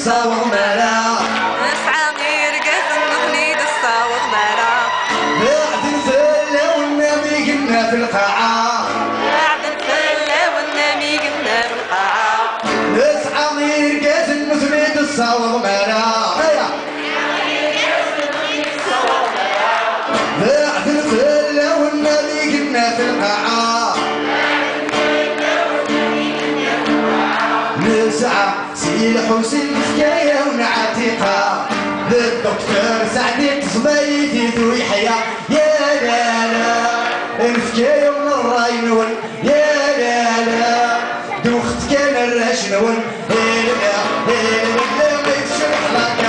الصاوغ مالا نسعى غير قاس النخلي الصاوغ مالا بعد الفلة والنبي قلنا في القاعة بعد الفلة والنبي قلنا في القاعة نسعى غير قاس النخلي الصاوغ مالا بعد الفلة والنبي قلنا في القاعة نسعى سي الحسين حكاية ونعتيقة للدكتور سعدي تصبيتي ذو يحيى يا لا لا الحكاية من الراي نون يا لا لا دوخت كان الراش نون لا لا لا ما يتشرح لك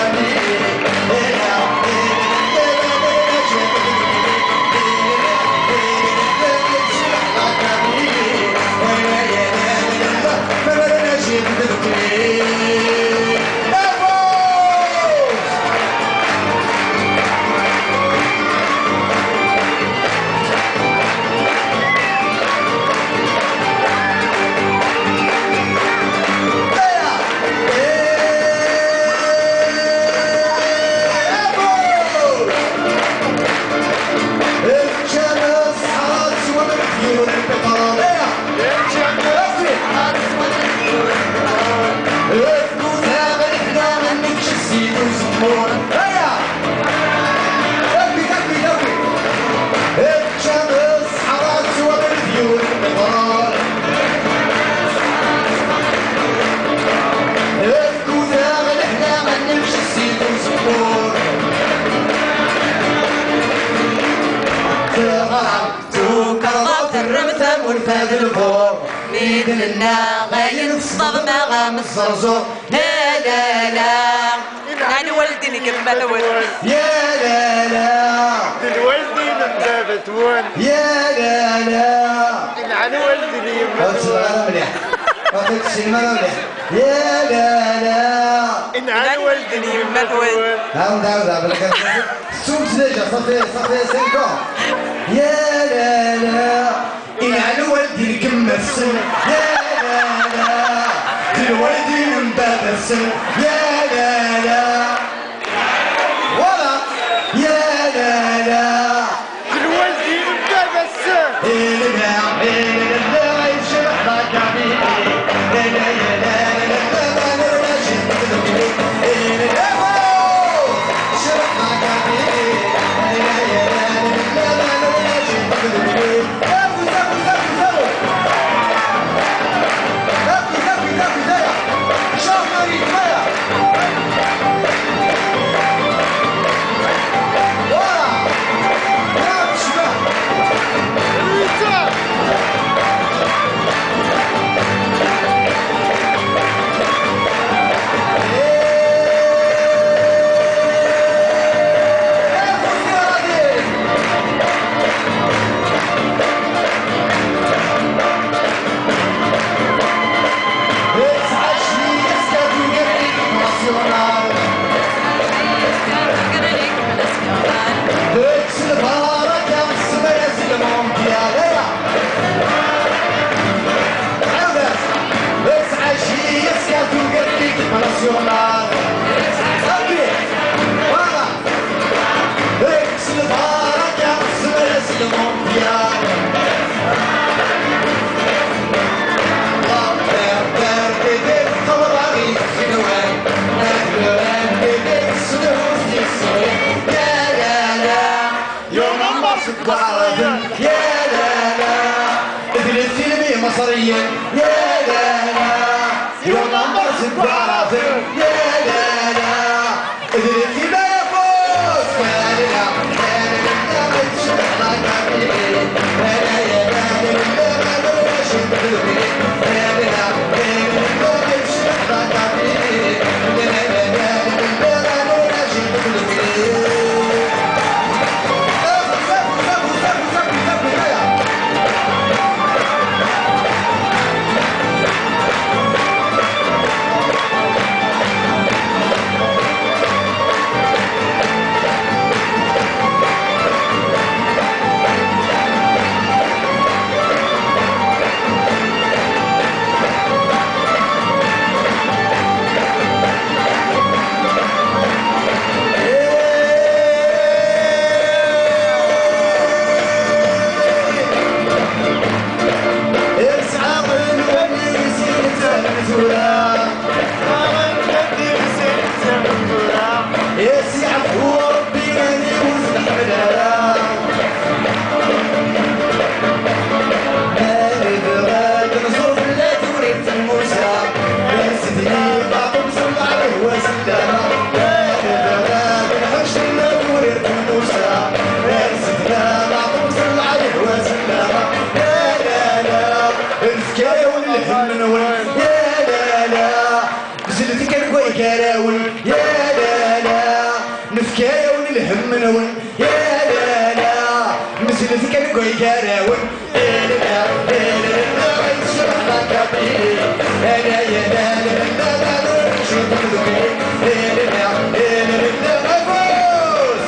والفاد الفور ميدن لنا غاين الصدمة غام الزرزور لا لا لا أنا والدي كما الولد يا لا لا الوالدين انتبت وين يا لا لا عن والدي مليح وقت السينما مليح يا لا لا عن والدي كما الولد هاو بالك سوق ديجا صافي 5 يا لا لا إن على والدي نكمل السن يا لا لا الوالدي من باب السن يا لا لا ولا يا لا لا الوالدي من باب السن لا يشرح لك عبيدي لا لا لا ما نرجع شرح لك عبيدي لا ما نرجع يا لا لا الفيلم مصريا يا لا لا يوم مرسل بعرفين يا لا لا الفيلم يفوز يا لا لا ما تشرح لك عبيدي يا لا يا لا لا ما نرجع نقولي يا لا لا ما تشرح لك عبيدي يا لا لا ما نرجع نقولي كراون يا لا لا نفكايا ونلهم نون يا لا لا مسلف كان كوي كراون يا لا لا لا نشرح لك عبيدي انا يا لا لا لا لا نشرح لك عبيدي يا لا لا لا افوز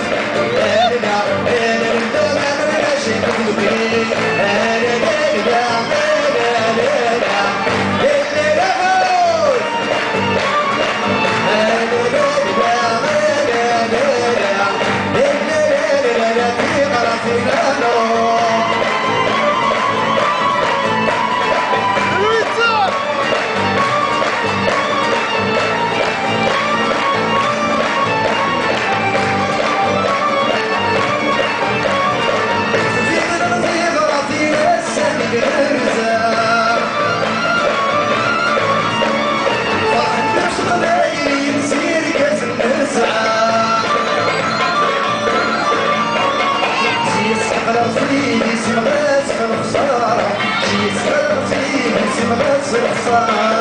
يا لا لا لا لا نشرح لك عبيدي انا لا لا لا خسارة شي سكر فيه اسم غاز الخسارة